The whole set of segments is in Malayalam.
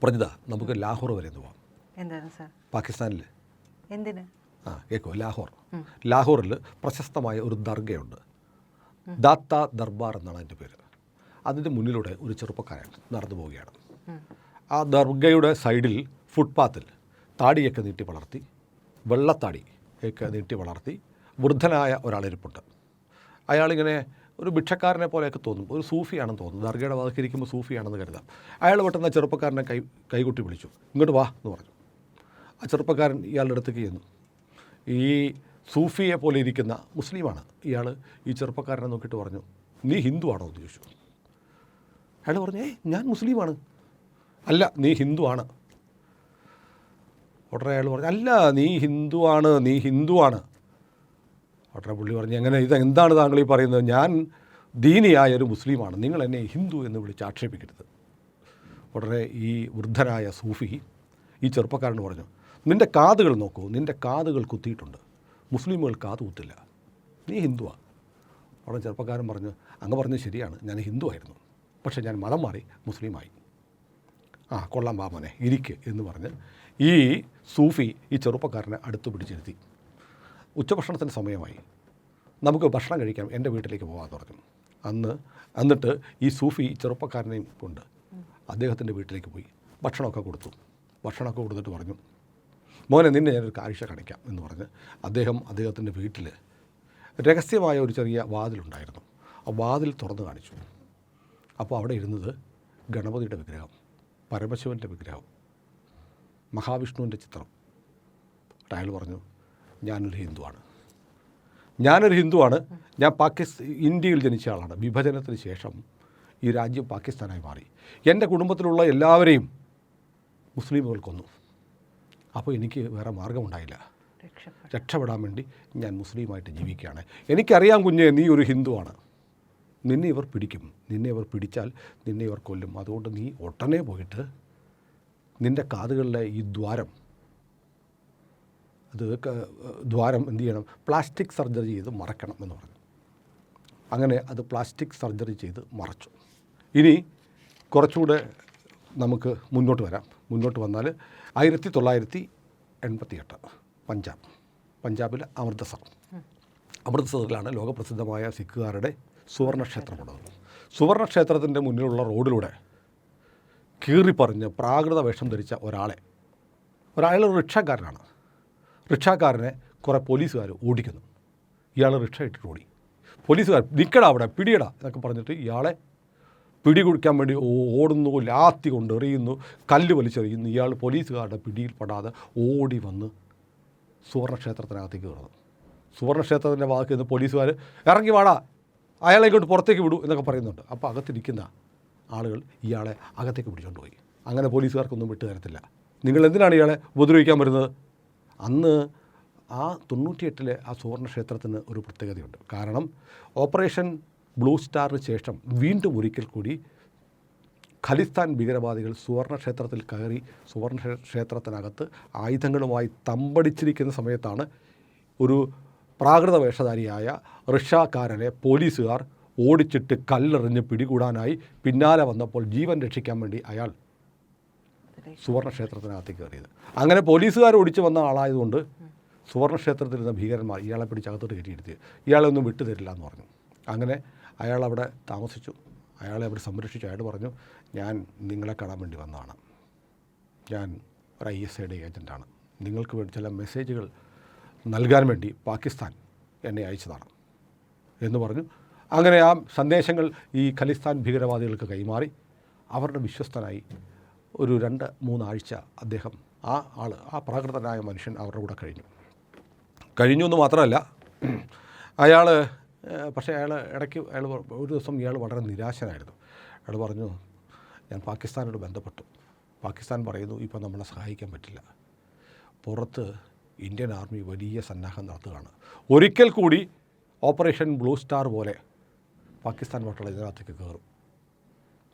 പറഞ്ഞതാ നമുക്ക് ലാഹോർ വരെ ഒന്ന് പോവാം. എന്താണ് സാർ? പാകിസ്ഥാനിൽ എന്തിന്? കേൾക്കോ, ലാഹോറിൽ പ്രശസ്തമായ ഒരു ദർഗയുണ്ട്. ദാത്ത ദർബാർ എന്നാണ് അതിൻ്റെ പേര്. അതിൻ്റെ മുന്നിലൂടെ ഒരു ചെറുപ്പക്കാരൻ നടന്നു പോവുകയാണ്. ആ ദർഗയുടെ സൈഡിൽ ഫുട്പാത്തിൽ താടിയൊക്കെ നീട്ടി വളർത്തി, വെള്ളത്താടി ഒക്കെ നീട്ടി വളർത്തി വൃദ്ധനായ ഒരാളിരിപ്പുണ്ട്. അയാളിങ്ങനെ ഒരു ഭിക്ഷക്കാരനെ പോലെയൊക്കെ തോന്നും, ഒരു സൂഫിയാണെന്ന് തോന്നുന്നു. ദർഗയുടെ വാക്കിരിക്കുമ്പോൾ സൂഫിയാണെന്ന് കരുതാം. അയാൾ പെട്ടെന്ന് ചെറുപ്പക്കാരനെ കൈകൊട്ടി വിളിച്ചു, ഇങ്ങോട്ട് വാ എന്ന് പറഞ്ഞു. ആ ചെറുപ്പക്കാരൻ ഇയാളുടെ അടുത്തേക്ക് ചെന്നു. ഈ സൂഫിയെ പോലെ ഇരിക്കുന്ന മുസ്ലിമാണ് ഇയാൾ. ഈ ചെറുപ്പക്കാരനെ നോക്കിയിട്ട് പറഞ്ഞു, നീ ഹിന്ദു ആണോ എന്ന് ചോദിച്ചു. അയാൾ പറഞ്ഞു, ഞാൻ മുസ്ലിമാണ്. അല്ല, നീ ഹിന്ദു ആണ്. ഉടനെ അയാൾ പറഞ്ഞു, അല്ല, നീ ഹിന്ദു ആണ്. ഉടനെ പുള്ളി പറഞ്ഞു, എങ്ങനെ എന്താണ് താങ്കൾ ഈ പറയുന്നത്? ഞാൻ ദീനിയായ ഒരു മുസ്ലിമാണ്, നിങ്ങൾ എന്നെ ഹിന്ദു എന്ന് വിളിച്ച് ആക്ഷേപിക്കരുത്. ഉടനെ ഈ വൃദ്ധനായ സൂഫി ഈ ചെറുപ്പക്കാരന് പറഞ്ഞു, നിൻ്റെ കാതുകൾ നോക്കൂ, നിൻ്റെ കാതുകൾ കുത്തിയിട്ടുണ്ട്, മുസ്ലിമുകൾ കാത് കുത്തില്ല, നീ ഹിന്ദുവാണ്. ഉടനെ ചെറുപ്പക്കാരൻ പറഞ്ഞു, അങ്ങ് പറഞ്ഞത് ശരിയാണ്, ഞാൻ ഹിന്ദു ആയിരുന്നു, പക്ഷേ ഞാൻ മതം മാറി മുസ്ലിമായി. കൊള്ളാം വാ മോനെ, ഇരിക്ക് എന്ന് പറഞ്ഞ് ഈ സൂഫി ഈ ചെറുപ്പക്കാരനെ അടുത്ത് പിടിച്ചിരുത്തി. ഉച്ചഭക്ഷണത്തിന് സമയമായി, നമുക്ക് ഭക്ഷണം കഴിക്കാം, എൻ്റെ വീട്ടിലേക്ക് പോകാമെന്ന് പറഞ്ഞു. എന്നിട്ട് ഈ സൂഫി ചെറുപ്പക്കാരനെയും കൊണ്ട് അദ്ദേഹത്തിൻ്റെ വീട്ടിലേക്ക് പോയി ഭക്ഷണമൊക്കെ കൊടുത്തിട്ട് പറഞ്ഞു, മോനെ, നിന്നെ ഞാനൊരു കാഴ്ച കാണിക്കാം എന്ന് പറഞ്ഞ് അദ്ദേഹത്തിൻ്റെ വീട്ടിൽ രഹസ്യമായ ഒരു ചെറിയ വാതിലുണ്ടായിരുന്നു. ആ വാതിൽ തുറന്ന് കാണിച്ചു. അപ്പോൾ അവിടെ ഇരുന്നത് ഗണപതിയുടെ വിഗ്രഹം, പരമശിവൻ്റെ വിഗ്രഹം, മഹാവിഷ്ണുവിൻ്റെ ചിത്രം. അയാൾ പറഞ്ഞു, ഞാനൊരു ഹിന്ദുവാണ്. ഞാൻ ഇന്ത്യയിൽ ജനിച്ച ആളാണ്. വിഭജനത്തിന് ശേഷം ഈ രാജ്യം പാകിസ്ഥാനായി മാറി. എൻ്റെ കുടുംബത്തിലുള്ള എല്ലാവരെയും മുസ്ലിമുകൾ കൊന്നു. അപ്പോൾ എനിക്ക് വേറെ മാർഗമുണ്ടായില്ല, രക്ഷപ്പെടാൻ വേണ്ടി ഞാൻ മുസ്ലിമായിട്ട് ജീവിക്കുകയാണ്. എനിക്കറിയാം കുഞ്ഞെ, നീ ഒരു ഹിന്ദുവാണ്, നിന്നെ ഇവർ പിടിക്കും, നിന്നെ ഇവർ പിടിച്ചാൽ നിന്നെ ഇവർ കൊല്ലും. അതുകൊണ്ട് നീ ഒട്ടനെ പോയിട്ട് നിൻ്റെ കാതുകളിലെ ഈ ദ്വാരം എന്ത് ചെയ്യണം, പ്ലാസ്റ്റിക് സർജറി ചെയ്ത് മറക്കണം എന്ന് പറഞ്ഞു. അങ്ങനെ അത് പ്ലാസ്റ്റിക് സർജറി ചെയ്ത് മറച്ചു. ഇനി കുറച്ചുകൂടെ നമുക്ക് മുന്നോട്ട് മുന്നോട്ട് വന്നാൽ 1988 പഞ്ചാബിലെ അമൃത്സറിലാണ് ലോകപ്രസിദ്ധമായ സിഖുകാരുടെ സുവർണക്ഷേത്രമുള്ളത്. സുവർണക്ഷേത്രത്തിൻ്റെ മുന്നിലുള്ള റോഡിലൂടെ കീറിപ്പറിഞ്ഞ് പ്രാകൃത വേഷം ധരിച്ച ഒരാൾ റിക്ഷക്കാരനാണ്. റിക്ഷക്കാരനെ കുറേ പോലീസുകാർ ഓടിക്കുന്നു. ഇയാൾ റിക്ഷ ഇട്ടിട്ട് ഓടി. പോലീസുകാർ നിൽക്കടാ അവിടെ, പിടിയടാ എന്നൊക്കെ പറഞ്ഞിട്ട് ഇയാളെ പിടികൊടുക്കാൻ വേണ്ടി ഓടുന്നു, ലാത്തി കൊണ്ട് എറിയുന്നു, കല്ല് വലിച്ചെറിയുന്നു. ഇയാൾ പോലീസുകാരുടെ പിടിയിൽപ്പെടാതെ ഓടി വന്ന് സുവർണക്ഷേത്രത്തിനകത്തേക്ക് കയറുന്നു. സുവർണക്ഷേത്രത്തിൻ്റെ ഭാഗത്ത് നിന്ന് പോലീസുകാർ ഇറങ്ങി വാടാ, അയാളെ ഇങ്ങോട്ട് പുറത്തേക്ക് വിടൂ എന്നൊക്കെ പറയുന്നുണ്ട്. അപ്പോൾ അകത്തിരിക്കുന്ന ആളുകൾ ഇയാളെ അകത്തേക്ക് പിടിച്ചുകൊണ്ട് പോയി. അങ്ങനെ പോലീസുകാർക്കൊന്നും വിട്ടു തരത്തില്ല. നിങ്ങൾ എന്തിനാണ് ഇയാളെ ഉപദ്രവിക്കാൻ വരുന്നത്? അന്ന് 98 ആ സുവർണക്ഷേത്രത്തിന് ഒരു പ്രത്യേകതയുണ്ട്. കാരണം ഓപ്പറേഷൻ ബ്ലൂ സ്റ്റാറിന് ശേഷം വീണ്ടും ഒരിക്കൽ കൂടി ഖലിസ്ഥാൻ ഭീകരവാദികൾ സുവർണക്ഷേത്രത്തിൽ കയറി സുവർണക്ഷേത്രത്തിനകത്ത് ആയുധങ്ങളുമായി തമ്പടിച്ചിരിക്കുന്ന സമയത്താണ് ഒരു പ്രാകൃത വേഷധാരിയായ റിക്ഷാക്കാരനെ പോലീസുകാർ ഓടിച്ചിട്ട് കല്ലെറിഞ്ഞ് പിടികൂടാനായി പിന്നാലെ വന്നപ്പോൾ ജീവൻ രക്ഷിക്കാൻ വേണ്ടി അയാൾ സുവർണക്ഷേത്രത്തിനകത്തേക്ക് കയറിയത്. അങ്ങനെ പോലീസുകാർ ഓടിച്ച് വന്ന ആളായതുകൊണ്ട് സുവർണക്ഷേത്രത്തിലിരുന്ന ഭീകരന്മാർ ഇയാളെ പിടിച്ച് അകത്തോട്ട് കയറ്റിയിരുത്തി. ഇയാളെ ഒന്നും വിട്ടുതരില്ല എന്ന് പറഞ്ഞു. അങ്ങനെ അയാൾ അവിടെ താമസിച്ചു, അയാളെ അവിടെ സംരക്ഷിച്ചു. അയാൾ പറഞ്ഞു, ഞാൻ നിങ്ങളെ കാണാൻ വേണ്ടി വന്നതാണ്, ഞാൻ ഒരു ISIയുടെ ഏജൻറ്റാണ്, നിങ്ങൾക്ക് വേണ്ടി ചില മെസ്സേജുകൾ നൽകാൻ വേണ്ടി പാകിസ്ഥാൻ എന്നെ അയച്ചതാണ് എന്ന് പറഞ്ഞു. അങ്ങനെ ആ സന്ദേശങ്ങൾ ഈ ഖലിസ്ഥാൻ ഭീകരവാദികൾക്ക് കൈമാറി അവരുടെ വിശ്വസ്തനായി ഒരു 2-3 ആഴ്ച അദ്ദേഹം ആ പ്രാകൃതനായ മനുഷ്യൻ അവരുടെ കൂടെ കഴിഞ്ഞു എന്ന് മാത്രമല്ല, പക്ഷേ ഇടയ്ക്ക് ഒരു ദിവസം ഇയാൾ വളരെ നിരാശനായിരുന്നു. അയാൾ പറഞ്ഞു, ഞാൻ പാകിസ്ഥാനോട് ബന്ധപ്പെട്ടു. പാകിസ്ഥാൻ പറയുന്നു, ഇപ്പോൾ നമ്മളെ സഹായിക്കാൻ പറ്റില്ല, പുറത്ത് ഇന്ത്യൻ ആർമി വലിയ സന്നാഹം നടത്തുകയാണ്, ഒരിക്കൽ കൂടി ഓപ്പറേഷൻ ബ്ലൂ സ്റ്റാർ പോലെ പാകിസ്ഥാൻ പട്ടാളം ഇതിനകത്തേക്ക് കയറും,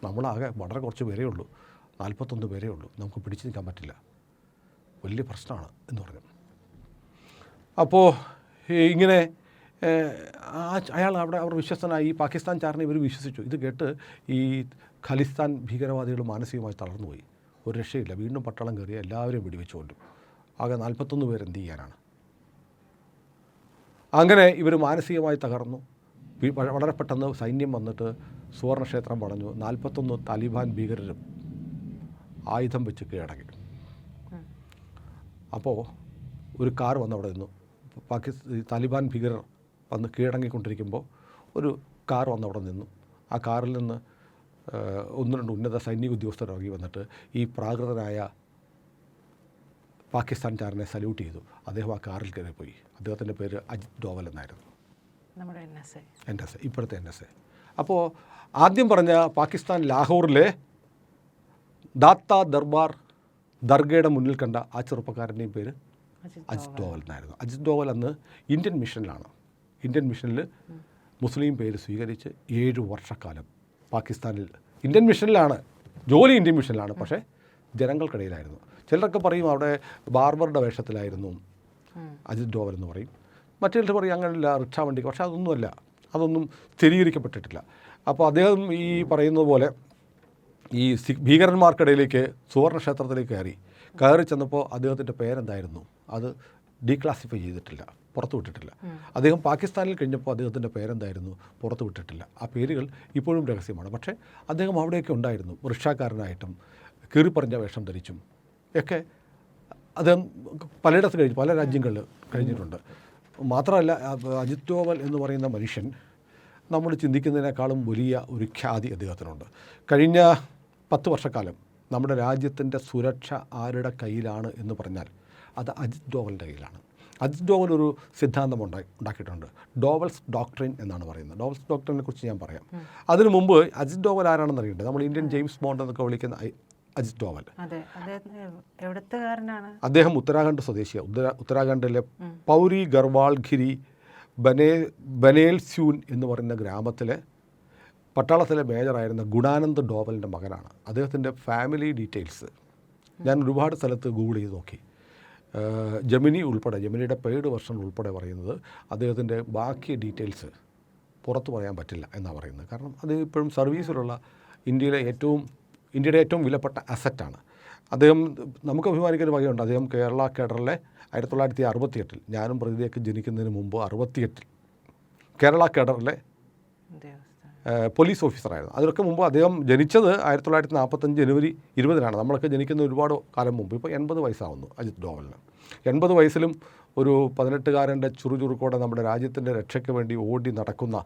നമ്മളാകെ വളരെ കുറച്ച് പേരേ ഉള്ളൂ, 41 പേരേ ഉള്ളൂ, നമുക്ക് പിടിച്ചു നിൽക്കാൻ പറ്റില്ല, വലിയ പ്രശ്നമാണ് എന്ന് പറഞ്ഞു. അപ്പോൾ ഇങ്ങനെ അയാൾ അവർ വിശ്വസ്തനായി, ഈ പാകിസ്ഥാൻ ചാരനെ ഇവർ വിശ്വസിച്ചു. ഇത് കേട്ട് ഈ ഖലിസ്ഥാൻ ഭീകരവാദികൾ മാനസികമായി തളർന്നുപോയി. ഒരു രക്ഷയില്ല. വീണ്ടും പട്ടാളം കയറി എല്ലാവരെയും വെടിവെച്ച് കൊല്ലും. ആകെ 41 പേര് എന്ത് ചെയ്യാനാണ്? അങ്ങനെ ഇവർ മാനസികമായി തകർന്നു. വളരെ പെട്ടെന്ന് സൈന്യം വന്നിട്ട് സുവർണക്ഷേത്രം പടഞ്ഞു. 41 താലിബാൻ ഭീകരരും ആയുധം വെച്ച് കീഴടങ്ങി. അപ്പോൾ ഒരു കാർ വന്ന് അവിടെ നിന്നു. താലിബാൻ ഭീകരർ വന്ന് കീഴടങ്ങിക്കൊണ്ടിരിക്കുമ്പോൾ ഒരു കാർ വന്ന് അവിടെ നിന്നു. ആ കാറിൽ നിന്ന് 1-2 ഉന്നത സൈനിക ഉദ്യോഗസ്ഥർ ഇറങ്ങി വന്നിട്ട് ഈ പ്രാകൃതനായ പാകിസ്ഥാൻകാരനെ സല്യൂട്ട് ചെയ്തു. അദ്ദേഹം ആ കാറിൽ കയറിപ്പോയി. അദ്ദേഹത്തിൻ്റെ പേര് അജിത് ഡോവൽ എന്നായിരുന്നു. നമ്മുടെ NSA, ഇപ്പോഴത്തെ NSA. അപ്പോൾ ആദ്യം പറഞ്ഞ പാകിസ്ഥാൻ ലാഹോറിലെ ദാത്ത ദർബാർ ദർഗയുടെ മുന്നിൽ കണ്ട ആ ചെറുപ്പക്കാരൻ്റെയും പേര് അജിത് ഡോവൽ എന്നായിരുന്നു. അജിത് ഡോവൽ അന്ന് ഇന്ത്യൻ മിഷനിലാണ്. ഇന്ത്യൻ മിഷനിൽ മുസ്ലിം പേര് സ്വീകരിച്ച് 7 വർഷക്കാലം പാകിസ്ഥാനിൽ ഇന്ത്യൻ മിഷനിലാണ് ജോലി. ഇന്ത്യൻ മിഷനിലാണ്, പക്ഷേ ജനങ്ങൾക്കിടയിലായിരുന്നു. ചിലരൊക്കെ പറയും അവിടെ ബാർബറുടെ വേഷത്തിലായിരുന്നു അജിത് ഡോവൽ എന്ന് പറയും. മറ്റു ചിലർ പറയും അങ്ങനെയല്ല, റിക്ഷ വണ്ടിക്ക്. പക്ഷേ അതൊന്നുമല്ല, അതൊന്നും സ്ഥിരീകരിക്കപ്പെട്ടിട്ടില്ല. അപ്പോൾ അദ്ദേഹം ഈ പറയുന്നത് പോലെ ഈ ഭീകരന്മാർക്കിടയിലേക്ക് സുവർണക്ഷേത്രത്തിലേക്ക് കയറി ചെന്നപ്പോൾ അദ്ദേഹത്തിൻ്റെ പേരെന്തായിരുന്നു അത് ഡീക്ലാസിഫൈ ചെയ്തിട്ടില്ല, പുറത്തു വിട്ടിട്ടില്ല. അദ്ദേഹം പാകിസ്ഥാനിൽ കഴിഞ്ഞപ്പോൾ അദ്ദേഹത്തിൻ്റെ പേരെന്തായിരുന്നു പുറത്തു വിട്ടിട്ടില്ല. ആ പേരുകൾ ഇപ്പോഴും രഹസ്യമാണ്. പക്ഷേ അദ്ദേഹം അവിടെയൊക്കെ ഉണ്ടായിരുന്നു. റിക്ഷാക്കാരനായിട്ടും കീറിപ്പറഞ്ഞ വേഷം ധരിച്ചും ഒക്കെ അദ്ദേഹം പലയിടത്ത് പല രാജ്യങ്ങളിൽ കഴിഞ്ഞിട്ടുണ്ട്. മാത്രമല്ല അജിത് ഡോവൽ എന്ന് പറയുന്ന മനുഷ്യൻ നമ്മൾ ചിന്തിക്കുന്നതിനേക്കാളും വലിയ ഒരു ഖ്യാതി അദ്ദേഹത്തിനുണ്ട്. കഴിഞ്ഞ 10 വർഷക്കാലം നമ്മുടെ രാജ്യത്തിൻ്റെ സുരക്ഷ ആരുടെ കയ്യിലാണ് എന്ന് പറഞ്ഞാൽ അത് അജിത് ഡോവലിൻ്റെ കയ്യിലാണ്. അജിത് ഡോവൽ ഒരു സിദ്ധാന്തം ഉണ്ടാക്കിയിട്ടുണ്ട്. ഡോവൽസ് ഡോക്ട്രിൻ എന്നാണ് പറയുന്നത്. ഡോവൽസ് ഡോക്ട്രിനെ കുറിച്ച് ഞാൻ പറയാം. അതിനു മുമ്പ് അജിത് ഡോവൽ ആരാണെന്ന് അറിയണ്ടേ? നമ്മൾ ഇന്ത്യൻ ജെയിംസ് ബോണ്ട് എന്നൊക്കെ വിളിക്കുന്ന അജിത് ഡോവൽ. അദ്ദേഹം ഉത്തരാഖണ്ഡ് സ്വദേശിയാണ്. ഉത്തരാഖണ്ഡിലെ പൗരി ഗർവാൾ ഖിരി ബനേൽസ്യൂൻ എന്ന് പറയുന്ന ഗ്രാമത്തിലെ പട്ടാളത്തിലെ മേജറായിരുന്ന ഗുണാനന്ദ് ഡോവലിൻ്റെ മകനാണ്. അദ്ദേഹത്തിൻ്റെ ഫാമിലി ഡീറ്റെയിൽസ് ഞാൻ ഒരുപാട് സ്ഥലത്ത് ഗൂഗിൾ ചെയ്ത് നോക്കി. ജെമിനിയുടെ പെയ്ഡ് വെർഷൻ ഉൾപ്പെടെ പറയുന്നത് അദ്ദേഹത്തിൻ്റെ ബാക്കി ഡീറ്റെയിൽസ് പുറത്ത് പറയാൻ പറ്റില്ല എന്നാണ് പറയുന്നത്. കാരണം അത് ഇപ്പോഴും സർവീസിലുള്ള ഇന്ത്യയുടെ ഏറ്റവും വിലപ്പെട്ട അസറ്റാണ്. അദ്ദേഹം നമുക്ക് അഭിമാനിക്കുന്ന വകയുണ്ട്. അദ്ദേഹം കേരള കേഡറിലെ 1968 ഞാനും പ്രതിയൊക്കെ ജനിക്കുന്നതിന് മുമ്പ് 68 കേരള കേഡറിലെ പോലീസ് ഓഫീസറായിരുന്നു. അതിനൊക്കെ മുമ്പ് അദ്ദേഹം ജനിച്ചത് 1945 ജനുവരി 20 നമ്മളൊക്കെ ജനിക്കുന്ന ഒരുപാട് കാലം മുമ്പ്. ഇപ്പോൾ 80 വയസ്സാവുന്നു അജിത് ഡോവലിന്. 80 വയസ്സിലും ഒരു 18കാരൻ്റെ ചുറുചുറുക്കോടെ നമ്മുടെ രാജ്യത്തിൻ്റെ രക്ഷയ്ക്ക് വേണ്ടി ഓടി നടക്കുന്ന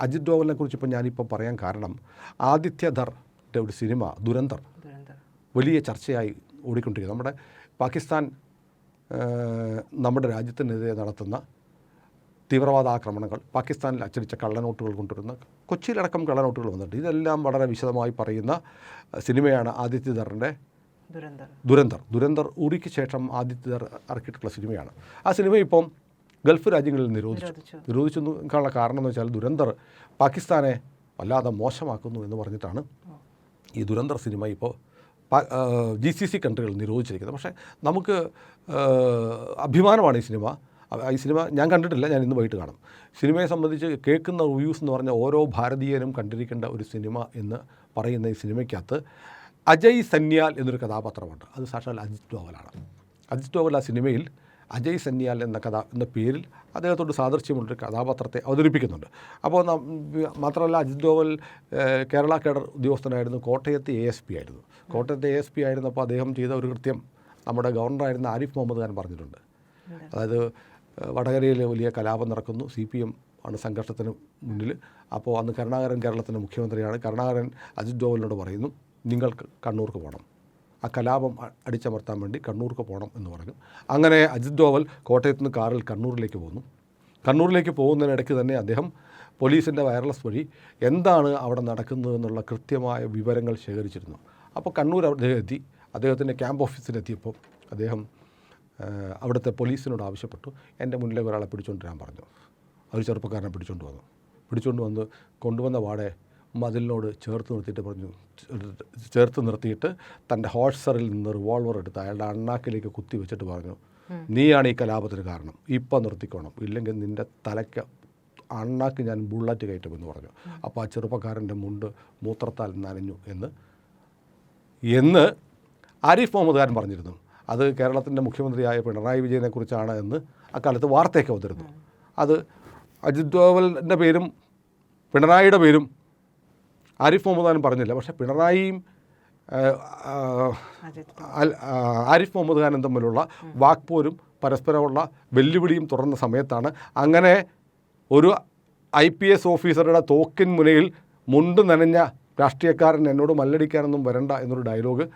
അജിത് ഡോവലിനെ കുറിച്ച് ഇപ്പോൾ ഞാനിപ്പോൾ പറയാൻ കാരണം ആദിത്യധറിൻ്റെ ഒരു സിനിമ ദുരന്തർ വലിയ ചർച്ചയായി ഓടിക്കൊണ്ടിരിക്കുന്നത്. നമ്മുടെ പാകിസ്ഥാൻ നമ്മുടെ രാജ്യത്തിനെതിരെ നടത്തുന്ന തീവ്രവാദ ആക്രമണങ്ങൾ, പാകിസ്ഥാനിൽ അച്ചടിച്ച കള്ളനോട്ടുകൾ കൊണ്ടുവരുന്ന കൊച്ചിയിലടക്കം കള്ളനോട്ടുകൾ വന്നിട്ടുണ്ട്. ഇതെല്ലാം വളരെ വിശദമായി പറയുന്ന സിനിമയാണ് ആദിത്യധറിൻ്റെ ദുരന്തർ. ഉറിക്ക് ശേഷം ആദിത്യധർ ഇറക്കിയിട്ടുള്ള സിനിമയാണ്. ആ സിനിമ ഇപ്പം ഗൾഫ് രാജ്യങ്ങളിൽ നിരോധിച്ചെന്നുള്ള കാരണം എന്ന് വെച്ചാൽ ദുരന്തർ പാകിസ്ഥാനെ വല്ലാതെ മോശമാക്കുന്നു എന്ന് പറഞ്ഞിട്ടാണ് ഈ ദുരന്തർ സിനിമ ഇപ്പോൾ GCC കൺട്രികൾ നിരോധിച്ചിരിക്കുന്നത്. പക്ഷേ നമുക്ക് അഭിമാനമാണ് ഈ സിനിമ ഞാൻ കണ്ടിട്ടില്ല, ഞാൻ ഇന്ന് വൈകിട്ട് കാണും. സിനിമയെ സംബന്ധിച്ച് കേൾക്കുന്ന റിവ്യൂസ് എന്ന് പറഞ്ഞാൽ ഓരോ ഭാരതീയനും കണ്ടിരിക്കേണ്ട ഒരു സിനിമ എന്ന് പറയുന്ന ഈ സിനിമയ്ക്കകത്ത് അജയ് സന്യാൽ എന്നൊരു കഥാപാത്രമുണ്ട്. അത് സാക്ഷാൽ അജിത് ഡോവലാണ്. അജിത് ഡോവൽ ആ സിനിമയിൽ അജയ് സന്യാൽ എന്ന പേരിൽ അദ്ദേഹത്തോട് സാദൃശ്യമുള്ളൊരു കഥാപാത്രത്തെ അവതരിപ്പിക്കുന്നുണ്ട്. അപ്പോൾ മാത്രമല്ല അജിത് ഡോവൽ കേരള കേഡർ ഉദ്യോഗസ്ഥനായിരുന്നു. കോട്ടയത്തെ ASP ആയിരുന്നു. കോട്ടയത്തെ ASP ആയിരുന്നപ്പോൾ അദ്ദേഹം ചെയ്ത ഒരു കൃത്യം നമ്മുടെ ഗവർണറായിരുന്ന ആരിഫ് മുഹമ്മദ് ഖാൻ പറഞ്ഞിട്ടുണ്ട്. അതായത് വടകരയിൽ വലിയ കലാപം നടക്കുന്നു, CPM ആണ് സംഘർഷത്തിന് മുന്നിൽ. അപ്പോൾ അന്ന് കരുണാകരൻ കേരളത്തിൻ്റെ മുഖ്യമന്ത്രിയാണ്. കരുണാകരൻ അജിത് ഡോവലിനോട് പറയുന്നു, നിങ്ങൾക്ക് കണ്ണൂർക്ക് പോകണം, ആ കലാപം അടിച്ചമർത്താൻ വേണ്ടി കണ്ണൂർക്ക് പോകണം എന്ന് പറഞ്ഞു. അങ്ങനെ അജിത് ഡോവൽ കോട്ടയത്ത് നിന്ന് കാറിൽ കണ്ണൂരിലേക്ക് പോകുന്നു. കണ്ണൂരിലേക്ക് പോകുന്നതിനിടയ്ക്ക് തന്നെ അദ്ദേഹം പോലീസിൻ്റെ വയർലെസ് വഴി എന്താണ് അവിടെ നടക്കുന്നതെന്നുള്ള കൃത്യമായ വിവരങ്ങൾ ശേഖരിച്ചിരുന്നു. അപ്പോൾ കണ്ണൂർ അദ്ദേഹം എത്തി. അദ്ദേഹത്തിൻ്റെ ക്യാമ്പ് ഓഫീസിലെത്തിയപ്പോൾ അദ്ദേഹം അവിടുത്തെ പോലീസിനോട് ആവശ്യപ്പെട്ടു, എൻ്റെ മുന്നിലേക്ക് ഒരാളെ പിടിച്ചുകൊണ്ട് വരാൻ പറഞ്ഞു. ഒരു ചെറുപ്പക്കാരനെ പിടിച്ചുകൊണ്ട് വന്ന് കൊണ്ടുവന്ന വാടെ മതിലിനോട് ചേർത്ത് നിർത്തിയിട്ട് തൻ്റെ ഹോൾസ്റ്ററിൽ നിന്ന് റിവോൾവർ എടുത്ത് അയാളുടെ അണ്ണാക്കിലേക്ക് കുത്തി വെച്ചിട്ട് പറഞ്ഞു, നീയാണ് ഈ കലാപത്തിന് കാരണം, ഇപ്പം നിർത്തിക്കോണം, ഇല്ലെങ്കിൽ നിൻ്റെ തലയ്ക്ക് അണ്ണാക്ക് ഞാൻ ബുള്ളറ്റ് കയറ്റുമെന്ന് പറഞ്ഞു. അപ്പോൾ ആ ചെറുപ്പക്കാരൻ്റെ മുണ്ട് മൂത്രത്താൽ നനഞ്ഞു എന്ന് ആരിഫ് മുഹമ്മദ് ഖാൻ പറഞ്ഞിരുന്നു. അത് കേരളത്തിൻ്റെ മുഖ്യമന്ത്രിയായ പിണറായി വിജയനെക്കുറിച്ചാണ് എന്ന് അക്കാലത്ത് വാർത്തയൊക്കെ വന്നിരുന്നു. അത് അജിത് ഡോവലിൻ്റെ പേരും പിണറായിയുടെ പേരും ആരിഫ് മുഹമ്മദ് ഖാൻ പറഞ്ഞില്ല. പക്ഷേ പിണറായിയും ആരിഫ് മുഹമ്മദ് ഖാനും തമ്മിലുള്ള വാക്പോരും പരസ്പരമുള്ള വെല്ലുവിളിയും തുറന്ന സമയത്താണ് അങ്ങനെ ഒരു IPS ഓഫീസറുടെ തോക്കിൻ മുനയിൽ മുണ്ട് നനഞ്ഞ രാഷ്ട്രീയക്കാരൻ എന്നോട് മല്ലടിക്കാനൊന്നും വരണ്ട എന്നൊരു ഡയലോഗ്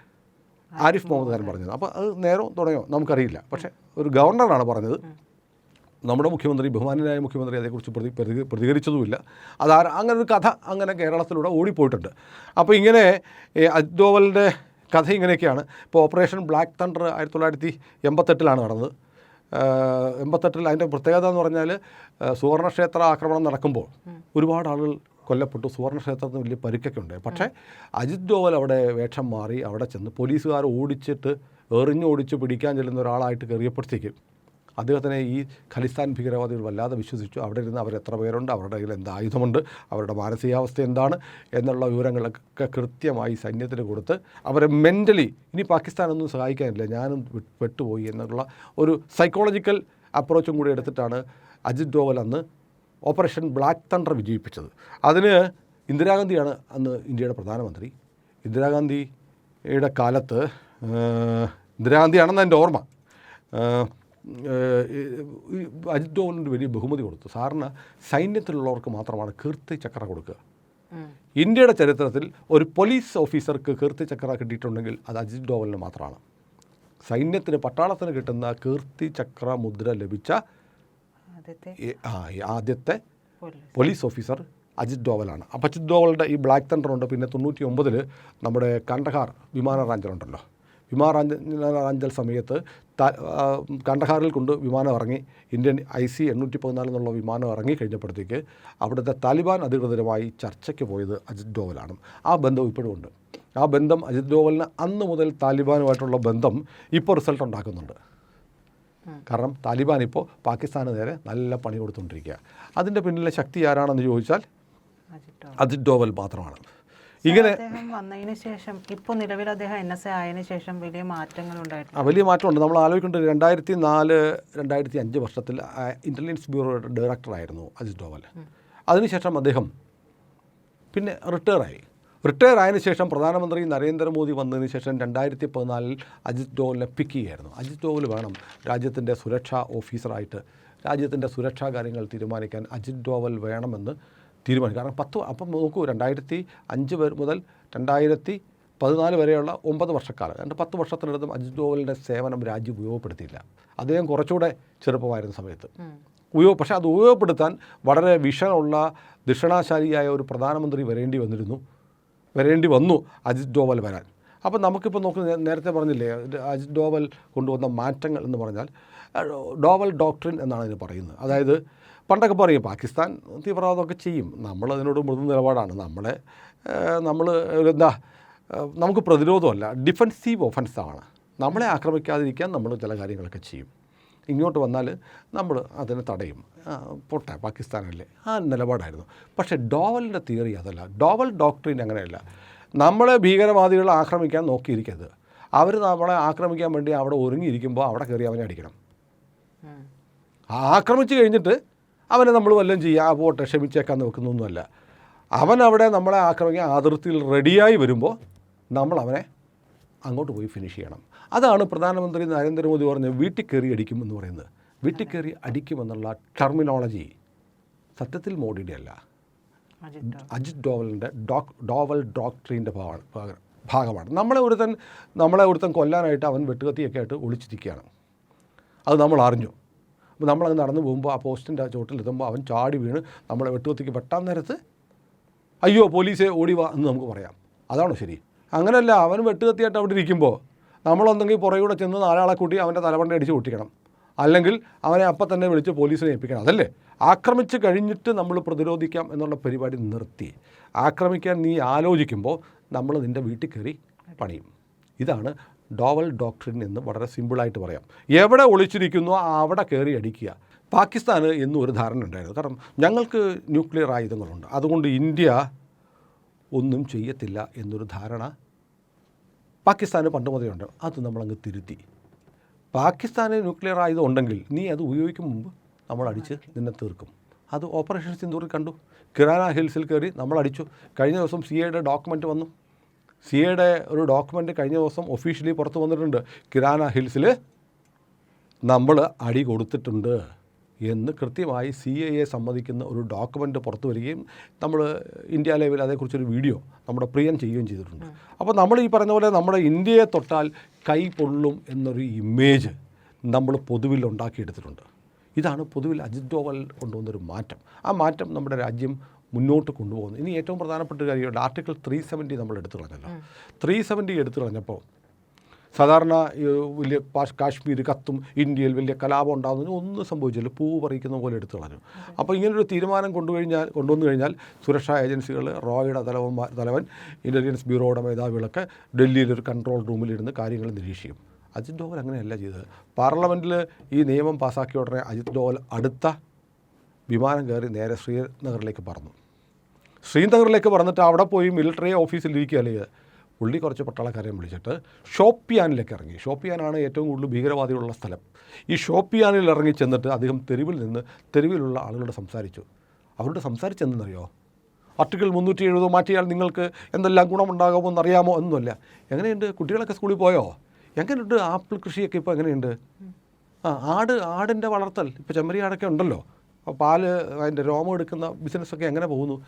ആരിഫ് മുഹമ്മദ് ഖാൻ പറഞ്ഞത്. അപ്പോൾ അത് നേരോ തുടങ്ങിയോ നമുക്കറിയില്ല. പക്ഷേ ഒരു ഗവർണറാണ് പറഞ്ഞത്. നമ്മുടെ മുഖ്യമന്ത്രി, ബഹുമാനനായ മുഖ്യമന്ത്രി അതേക്കുറിച്ച് പ്രതികരിച്ചതുമില്ല. അങ്ങനെ ഒരു കഥ അങ്ങനെ കേരളത്തിലൂടെ ഓടിപ്പോയിട്ടുണ്ട്. അപ്പോൾ ഇങ്ങനെ അജിത് ഡോവലിൻ്റെ കഥ ഇങ്ങനെയൊക്കെയാണ്. ഇപ്പോൾ ഓപ്പറേഷൻ ബ്ലാക്ക് തണ്ടർ 1988 നടന്നത്. 88 അതിൻ്റെ പ്രത്യേകത എന്ന് പറഞ്ഞാൽ സുവർണക്ഷേത്ര ആക്രമണം നടക്കുമ്പോൾ ഒരുപാട് ആളുകൾ കൊല്ലപ്പെട്ടു. സുവർണക്ഷേത്രത്തിന് വലിയ പരിക്കൊക്കെ ഉണ്ട്. പക്ഷേ അജിത് ഡോവൽ അവിടെ വേഷം മാറി അവിടെ ചെന്ന് പോലീസുകാർ ഓടിച്ചിട്ട് എറിഞ്ഞോടിച്ച് പിടിക്കാൻ ചെല്ലുന്ന ഒരാളായിട്ട് കയറിയപ്പോഴത്തേക്കും അദ്ദേഹത്തിനെ ഈ ഖലിസ്ഥാൻ ഭീകരവാദികൾ വല്ലാതെ വിശ്വസിച്ചു. അവിടെ ഇരുന്ന് അവരെത്ര പേരുണ്ട്, അവരുടെ കയ്യിൽ എന്ത് ആയുധമുണ്ട്, അവരുടെ മാനസികാവസ്ഥ എന്താണ് എന്നുള്ള വിവരങ്ങളൊക്കെ കൃത്യമായി സൈന്യത്തിന് കൊടുത്ത് അവരെ മെൻ്റലി ഇനി പാകിസ്ഥാനൊന്നും സഹായിക്കാനില്ല, ഞാനും പെട്ടുപോയി എന്നുള്ള ഒരു സൈക്കോളജിക്കൽ അപ്രോച്ചും കൂടി എടുത്തിട്ടാണ് അജിത് ഡോവൽ അന്ന് ഓപ്പറേഷൻ ബ്ലാക്ക് തണ്ടർ വിജയിപ്പിച്ചത്. അതിന് ഇന്ദിരാഗാന്ധിയാണ് അന്ന് ഇന്ത്യയുടെ പ്രധാനമന്ത്രി. ഇന്ദിരാഗാന്ധിയുടെ കാലത്ത് ഇന്ദിരാഗാന്ധിയാണെന്ന് എൻ്റെ ഓർമ്മ, അജിത് ഡോവലിന് വലിയ ബഹുമതി കൊടുത്തു. സാറിന് സൈന്യത്തിലുള്ളവർക്ക് മാത്രമാണ് കീർത്തി ചക്ര കൊടുക്കുക. ഇന്ത്യയുടെ ചരിത്രത്തിൽ ഒരു പോലീസ് ഓഫീസർക്ക് കീർത്തി ചക്ര കിട്ടിയിട്ടുണ്ടെങ്കിൽ അത് അജിത് ഡോവലിന് മാത്രമാണ്. സൈന്യത്തിന്, പട്ടാളത്തിന് കിട്ടുന്ന കീർത്തി ചക്ര മുദ്ര ലഭിച്ച ആദ്യത്തെ പോലീസ് ഓഫീസർ അജിത് ഡോവലാണ്. അപ്പോൾ അജിത് ഡോവലിൻ്റെ ഈ ബ്ലാക്ക് തണ്ടർ ഉണ്ട്. പിന്നെ 99 നമ്മുടെ കണ്ടഹാർ വിമാനറാഞ്ചലുണ്ടല്ലോ, വിമാനറാഞ്ചൽ സമയത്ത് കണ്ടഹാറിൽ കൊണ്ട് വിമാനം ഇറങ്ങി, ഇന്ത്യൻ IC 814 എന്നുള്ള വിമാനം ഇറങ്ങി കഴിഞ്ഞപ്പോഴത്തേക്ക് അവിടുത്തെ താലിബാൻ അധികൃതരുമായി ചർച്ചയ്ക്ക് പോയത് അജിത് ഡോവലാണ്. ആ ബന്ധം ഇപ്പോഴും ഉണ്ട്. ആ ബന്ധം അജിത് ഡോവലിന് അന്ന് മുതൽ താലിബാനുമായിട്ടുള്ള ബന്ധം ഇപ്പോൾ റിസൾട്ട് ഉണ്ടാക്കുന്നുണ്ട്. കാരണം താലിബാൻ ഇപ്പോൾ പാകിസ്ഥാന് നേരെ നല്ല പണി കൊടുത്തുകൊണ്ടിരിക്കുക. അതിൻ്റെ പിന്നിലെ ശക്തി ആരാണെന്ന് ചോദിച്ചാൽ അജിത് ഡോവൽ മാത്രമാണ്. ഇങ്ങനെ വന്നതിന് ശേഷം ഇപ്പോൾ നിലവിൽ അദ്ദേഹം NSA ആയതിനു ശേഷം വലിയ മാറ്റങ്ങൾ ഉണ്ടായിട്ടുണ്ട്. വലിയ മാറ്റമുണ്ട്. നമ്മൾ ആലോചിക്കേണ്ടത് 2004-2005 വർഷത്തിൽ ഇൻ്റലിജൻസ് ബ്യൂറോയുടെ ഡയറക്ടറായിരുന്നു അജിത് ഡോവൽ. അതിനുശേഷം അദ്ദേഹം പിന്നെ റിട്ടയർ ആയതിനു ശേഷം പ്രധാനമന്ത്രി നരേന്ദ്രമോദി വന്നതിന് ശേഷം 2014 അജിത് ഡോവലിനെ പിക്ക് ചെയ്യുമായിരുന്നു. അജിത് ഡോവൽ വേണം രാജ്യത്തിൻ്റെ സുരക്ഷാ ഓഫീസറായിട്ട്, രാജ്യത്തിൻ്റെ സുരക്ഷാ കാര്യങ്ങൾ തീരുമാനിക്കാൻ അജിത് ഡോവൽ വേണമെന്ന് തീരുമാനിക്കും. കാരണം അപ്പം നോക്കൂ, 2005 മുതൽ 2014 വരെയുള്ള 9 വർഷക്കാലം, 10 വർഷത്തിനടുത്തും അജിത് ഡോവലിൻ്റെ സേവനം രാജ്യം ഉപയോഗപ്പെടുത്തിയില്ല. അദ്ദേഹം കുറച്ചുകൂടെ ചെറുപ്പമായിരുന്ന സമയത്ത് പക്ഷേ അത് ഉപയോഗപ്പെടുത്താൻ വളരെ വിഷനുള്ള ദിഷണാശാലിയായ ഒരു പ്രധാനമന്ത്രി വരേണ്ടി വന്നു അജിത് ഡോവൽ വരാൻ. അപ്പം നമുക്കിപ്പോൾ നേരത്തെ പറഞ്ഞില്ലേ, അജിത് ഡോവൽ കൊണ്ടുവന്ന മാറ്റങ്ങൾ എന്ന് പറഞ്ഞാൽ ഡോവൽ ഡോക്ട്രിൻ എന്നാണ് ഇതിന് പറയുന്നത്. അതായത് പണ്ടൊക്കെ പറയും പാകിസ്ഥാൻ തീവ്രവാദമൊക്കെ ചെയ്യും, നമ്മളതിനോട് മൃദു നിലപാടാണ്, നമുക്ക് പ്രതിരോധമല്ല, ഡിഫെൻസീവ് ഒഫൻസാണ്, നമ്മളെ ആക്രമിക്കാതിരിക്കാൻ നമ്മൾ ചില കാര്യങ്ങളൊക്കെ ചെയ്യും, ഇങ്ങോട്ട് വന്നാൽ നമ്മൾ അതിനെ തടയും, പോട്ടെ പാകിസ്ഥാനല്ലേ, ആ നിലപാടായിരുന്നു. പക്ഷേ ഡോവലിൻ്റെ തിയറി അതല്ല, ഡോവൽ ഡോക്ട്രിൻ അങ്ങനെയല്ല. നമ്മളെ ഭീകരവാദികൾ ആക്രമിക്കാൻ നോക്കിയിരിക്കരുത്, അവർ നമ്മളെ ആക്രമിക്കാൻ വേണ്ടി അവിടെ ഒരുങ്ങിയിരിക്കുമ്പോൾ അവിടെ കയറി അവനെ അടിക്കണം. ആക്രമിച്ച് കഴിഞ്ഞിട്ട് അവനെ നമ്മൾ വല്ലതും ചെയ്യുക, പോട്ടെ ക്ഷമിച്ചേക്കാന്ന് വെക്കുന്നൊന്നുമല്ല. അവൻ അവിടെ നമ്മളെ ആക്രമിക്കാൻ അതിർത്തിയിൽ റെഡിയായി വരുമ്പോൾ നമ്മൾ അവനെ അങ്ങോട്ട് പോയി ഫിനിഷ് ചെയ്യണം. അതാണ് പ്രധാനമന്ത്രി നരേന്ദ്രമോദി പറഞ്ഞ് വീട്ടിൽ കയറി അടിക്കുമെന്ന് പറയുന്നത്. വീട്ടിൽ കയറി അടിക്കുമെന്നുള്ള ടെർമിനോളജി സത്യത്തിൽ മോഡിയുടെ അല്ല, അജിത് ഡോവലിൻ്റെ ഡോവൽ ഡോക്ട്രീൻ്റെ ഭാഗമാണ്. നമ്മളെ ഒരുത്തൻ കൊല്ലാനായിട്ട് അവൻ വെട്ടുകത്തിയൊക്കെ ആയിട്ട് ഒളിച്ചിരിക്കുകയാണ്, അത് നമ്മൾ അറിഞ്ഞു. അപ്പോൾ നമ്മളത് നടന്നു പോകുമ്പോൾ ആ പോസ്റ്റിൻ്റെ ചോട്ടിലെത്തുമ്പോൾ അവൻ ചാടി വീണ് നമ്മളെ വെട്ടുകത്തിക്ക് വെട്ടാൻ നേരത്ത് അയ്യോ പോലീസെ ഓടി വാ എന്ന് നമുക്ക് പറയാം. അതാണോ ശരി? അങ്ങനെയല്ല, അവൻ വെട്ടുകത്തിയായിട്ട് അവിടെ ഇരിക്കുമ്പോൾ നമ്മളൊന്നെങ്കിൽ പുറകൂടെ ചെന്ന് 4 ആളെ കൂട്ടി അവൻ്റെ തലവണ്ട അടിച്ച് പൊട്ടിക്കണം, അല്ലെങ്കിൽ അവനെ അപ്പം തന്നെ വിളിച്ച് പോലീസിനെ ഏൽപ്പിക്കണം. അതല്ലേ ആക്രമിച്ച് കഴിഞ്ഞിട്ട് നമ്മൾ പ്രതിരോധിക്കാം എന്നുള്ള പരിപാടി നിർത്തി. ആക്രമിക്കാൻ നീ ആലോചിക്കുമ്പോൾ നമ്മൾ നിൻ്റെ വീട്ടിൽ കയറി പണിയും. ഇതാണ് ഡോവൽ ഡോക്ട്രിൻ എന്ന് വളരെ സിമ്പിളായിട്ട് പറയാം. എവിടെ ഒളിച്ചിരിക്കുന്നോ അവിടെ കയറി അടിക്കുക. പാകിസ്ഥാന് എന്നും ഒരു ധാരണ ഉണ്ടായിരുന്നു, കാരണം ഞങ്ങൾക്ക് ന്യൂക്ലിയർ ആയുധങ്ങളുണ്ട്, അതുകൊണ്ട് ഇന്ത്യ ഒന്നും ചെയ്യത്തില്ല എന്നൊരു ധാരണ പാകിസ്ഥാന് പണ്ട് മുതലുണ്ട്. അത് നമ്മളങ്ങ് തിരുത്തി. പാകിസ്ഥാന് ന്യൂക്ലിയർ ആയുധം ഉണ്ടെങ്കിൽ നീ അത് ഉപയോഗിക്കും മുമ്പ് നമ്മളടിച്ച് നിന്നെ തീർക്കും. അത് ഓപ്പറേഷൻ സിന്ദൂറിൽ കണ്ടു. കിരാന ഹിൽസിൽ കയറി നമ്മളടിച്ചു. കഴിഞ്ഞ ദിവസം CIAയുടെ ഡോക്യുമെൻ്റ് വന്നു. CIAയുടെ ഒരു ഡോക്യുമെൻ്റ് കഴിഞ്ഞ ദിവസം ഒഫീഷ്യലി പുറത്ത് വന്നിട്ടുണ്ട്. കിരാന ഹിൽസിൽ നമ്മൾ അടി കൊടുത്തിട്ടുണ്ട് എന്ന് കൃത്യമായി CIA സമ്മതിക്കുന്ന ഒരു ഡോക്യുമെൻ്റ് പുറത്തു വരികയും നമ്മൾ ഇന്ത്യ ലെവലിൽ അതേക്കുറിച്ചൊരു വീഡിയോ നമ്മുടെ പ്രിയൻ ചെയ്യുകയും ചെയ്തിട്ടുണ്ട്. അപ്പോൾ നമ്മൾ ഈ പറഞ്ഞ പോലെ നമ്മുടെ ഇന്ത്യയെ തൊട്ടാൽ കൈ പൊള്ളും എന്നൊരു ഇമേജ് നമ്മൾ പൊതുവിൽ ഉണ്ടാക്കിയെടുത്തിട്ടുണ്ട്. ഇതാണ് പൊതുവിൽ അജിത് ഡോവൽ കൊണ്ടുവന്നൊരു മാറ്റം. ആ മാറ്റം നമ്മുടെ രാജ്യം മുന്നോട്ട് കൊണ്ടുപോകുന്നു. ഇനി ഏറ്റവും പ്രധാനപ്പെട്ട ഒരു കാര്യമുണ്ട്. ആർട്ടിക്കിൾ 370 നമ്മൾ എടുത്തു കളഞ്ഞല്ലോ. 370 എടുത്തു കളഞ്ഞപ്പോൾ സാധാരണ വലിയ കാശ്മീർ കത്തും, ഇന്ത്യയിൽ വലിയ കലാപം ഉണ്ടാകുന്നതിന് ഒന്നും സംഭവിച്ചില്ല. പൂ പറിക്കുന്ന പോലെ എടുത്തു കളഞ്ഞു. അപ്പോൾ ഇങ്ങനൊരു തീരുമാനം കൊണ്ടുവന്നു കഴിഞ്ഞാൽ സുരക്ഷാ ഏജൻസികൾ, റോയുടെ തലവൻ, ഇൻ്റലിജൻസ് ബ്യൂറോയുടെ മേധാവികളൊക്കെ ഡൽഹിയിലൊരു കൺട്രോൾ റൂമിലിരുന്ന് കാര്യങ്ങൾ നിരീക്ഷിക്കും. അജിത് ഡോവൽ അങ്ങനെയല്ല ചെയ്തത്. പാർലമെൻറ്റിൽ ഈ നിയമം പാസ്സാക്കിയ ഉടനെ അജിത് ഡോവൽ അടുത്ത വിമാനം കയറി നേരെ ശ്രീനഗറിലേക്ക് പറന്നു. ശ്രീനഗറിലേക്ക് പറന്നിട്ട് അവിടെ പോയി മിലിറ്ററി ഓഫീസിലിരിക്കുകയല്ലേ ചെയ്ത്. പുള്ളി കുറച്ച് പട്ടാളക്കാരെയും വിളിച്ചിട്ട് ഷോപ്പിയാനിലേക്ക് ഇറങ്ങി. ഷോപ്പിയാനാണ് ഏറ്റവും കൂടുതൽ ഭീകരവാദികളുള്ള സ്ഥലം. ഈ ഷോപ്പിയാനിൽ ഇറങ്ങി ചെന്നിട്ട് അദ്ദേഹം തെരുവിലുള്ള ആളുകളോട് സംസാരിച്ചു. അവരോട് സംസാരിച്ചെന്നറിയോ? ആർട്ടിക്കിൾ 370 മാറ്റിയാൽ നിങ്ങൾക്ക് എന്തെല്ലാം ഗുണമുണ്ടാകുമോ എന്നറിയാമോ? എന്നൊന്നുമല്ല. എങ്ങനെയുണ്ട്, കുട്ടികളൊക്കെ സ്കൂളിൽ പോയോ? എങ്ങനെയുണ്ട് ആപ്പിൾ കൃഷിയൊക്കെ ഇപ്പോൾ എങ്ങനെയുണ്ട്? ആടിൻ്റെ വളർത്തൽ ഇപ്പോൾ ചെമ്മരിയാടൊക്കെ ഉണ്ടല്ലോ. പാല് അതിൻ്റെ രോമം എടുക്കുന്ന ബിസിനസ്സൊക്കെ എങ്ങനെ പോകുന്നു?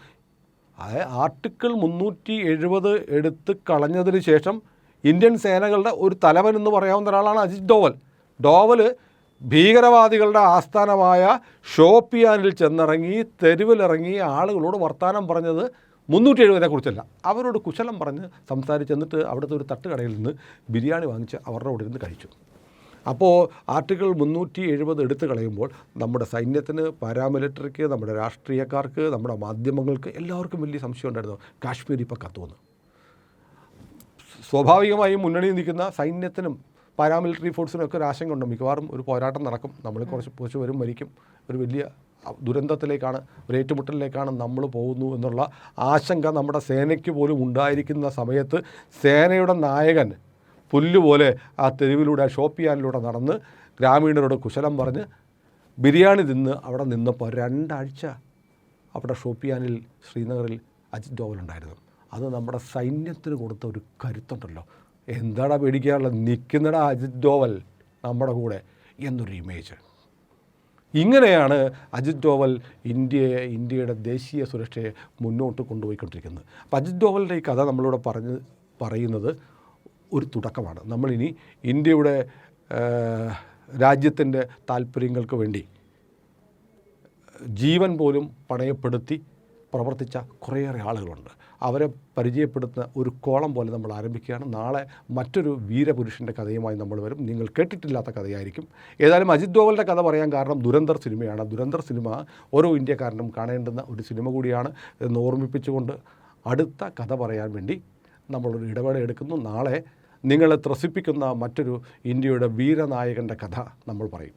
ആർട്ടിക്കിൾ 370 എടുത്ത് കളഞ്ഞതിന് ശേഷം ഇന്ത്യൻ സേനകളുടെ ഒരു തലവൻ എന്ന് പറയാവുന്ന ഒരാളാണ് അജിത് ഡോവൽ. ഡോവൽ ഭീകരവാദികളുടെ ആസ്ഥാനമായ ഷോപ്പിയാനിൽ ചെന്നിറങ്ങി തെരുവിലിറങ്ങി ആളുകളോട് വർത്തമാനം പറഞ്ഞത് 370 കുറിച്ചല്ല, അവരോട് കുശലം പറഞ്ഞ് സംസാരിച്ച് എന്നിട്ട് അവിടുത്തെ ഒരു തട്ടുകടയിൽ നിന്ന് ബിരിയാണി വാങ്ങിച്ച് അവരുടെ കൂടെ ഇരുന്ന് കഴിച്ചു. അപ്പോൾ ആർട്ടിക്കിൾ 370 എടുത്തു കളയുമ്പോൾ നമ്മുടെ സൈന്യത്തിന്, പാരാമിലിറ്ററിക്ക്, നമ്മുടെ രാഷ്ട്രീയക്കാർക്ക്, നമ്മുടെ മാധ്യമങ്ങൾക്ക് എല്ലാവർക്കും വലിയ സംശയം ഉണ്ടായിരുന്നു, കാശ്മീർ ഇപ്പോൾ കത്തുമെന്ന്. സ്വാഭാവികമായും മുന്നണിയിൽ നിൽക്കുന്ന സൈന്യത്തിനും പാരാമിലിറ്ററി ഫോഴ്സിനും ഒക്കെ ഒരു ആശങ്കയുണ്ട്. മിക്കവാറും ഒരു പോരാട്ടം നടക്കും, നമ്മൾ കുറച്ച് പേരും മരിക്കും, ഒരു വലിയ ദുരന്തത്തിലേക്കാണ്, ഒരു ഏറ്റുമുട്ടലിലേക്കാണ് നമ്മൾ പോകുന്നു എന്നുള്ള ആശങ്ക നമ്മുടെ സേനയ്ക്ക് പോലും ഉണ്ടായിരിക്കുന്ന സമയത്ത് സേനയുടെ നായകൻ പുല്ലുപോലെ ആ തെരുവിലൂടെ, ഷോപ്പിയാനിലൂടെ നടന്ന് ഗ്രാമീണരോട് കുശലം പറഞ്ഞ് ബിരിയാണി തിന്ന് അവിടെ നിന്നപ്പോൾ 2 ആഴ്ച അവിടെ ഷോപ്പിയാനിൽ, ശ്രീനഗറിൽ അജിത് ഡോവൽ ഉണ്ടായിരുന്നു. അത് നമ്മുടെ സൈന്യത്തിന് കൊടുത്ത ഒരു കരുത്തുണ്ടല്ലോ. എന്താടാ പേടിക്കാനുള്ളത്, നിൽക്കുന്നടാ അജിത് ഡോവൽ നമ്മുടെ കൂടെ എന്നൊരു ഇമേജ്. ഇങ്ങനെയാണ് അജിത് ഡോവൽ ഇന്ത്യയുടെ ദേശീയ സുരക്ഷയെ മുന്നോട്ട് കൊണ്ടുപോയിക്കൊണ്ടിരിക്കുന്നത്. അപ്പോൾ അജിത് ഡോവലിൻ്റെ ഈ കഥ നമ്മളിവിടെ പറയുന്നത് ഒരു തുടക്കമാണ്. നമ്മളിനി ഇന്ത്യയുടെ രാജ്യത്തിൻ്റെ താല്പര്യങ്ങൾക്ക് വേണ്ടി ജീവൻ പോലും പണയപ്പെടുത്തി പ്രവർത്തിച്ച കുറേയേറെ ആളുകളുണ്ട്. അവരെ പരിചയപ്പെടുത്തുന്ന ഒരു കോളം പോലെ നമ്മൾ ആരംഭിക്കുകയാണ്. നാളെ മറ്റൊരു വീരപുരുഷൻ്റെ കഥയുമായി നമ്മൾ വരും. നിങ്ങൾ കേട്ടിട്ടില്ലാത്ത കഥയായിരിക്കും. ഏതായാലും അജിത് ഡോവലിൻ്റെ കഥ പറയാൻ കാരണം ദുരന്തർ സിനിമയാണ്. ദുരന്തർ സിനിമ ഓരോ ഇന്ത്യക്കാരനും കാണേണ്ടുന്ന ഒരു സിനിമ കൂടിയാണ് എന്ന് ഓർമ്മിപ്പിച്ചുകൊണ്ട് അടുത്ത കഥ പറയാൻ വേണ്ടി നമ്മളൊരു ഇടവേള എടുക്കുന്നു. നാളെ നിങ്ങളെ ത്രസിപ്പിക്കുന്ന മറ്റൊരു ഇന്ത്യയുടെ വീരനായകൻ്റെ കഥ നമ്മൾ പറയും.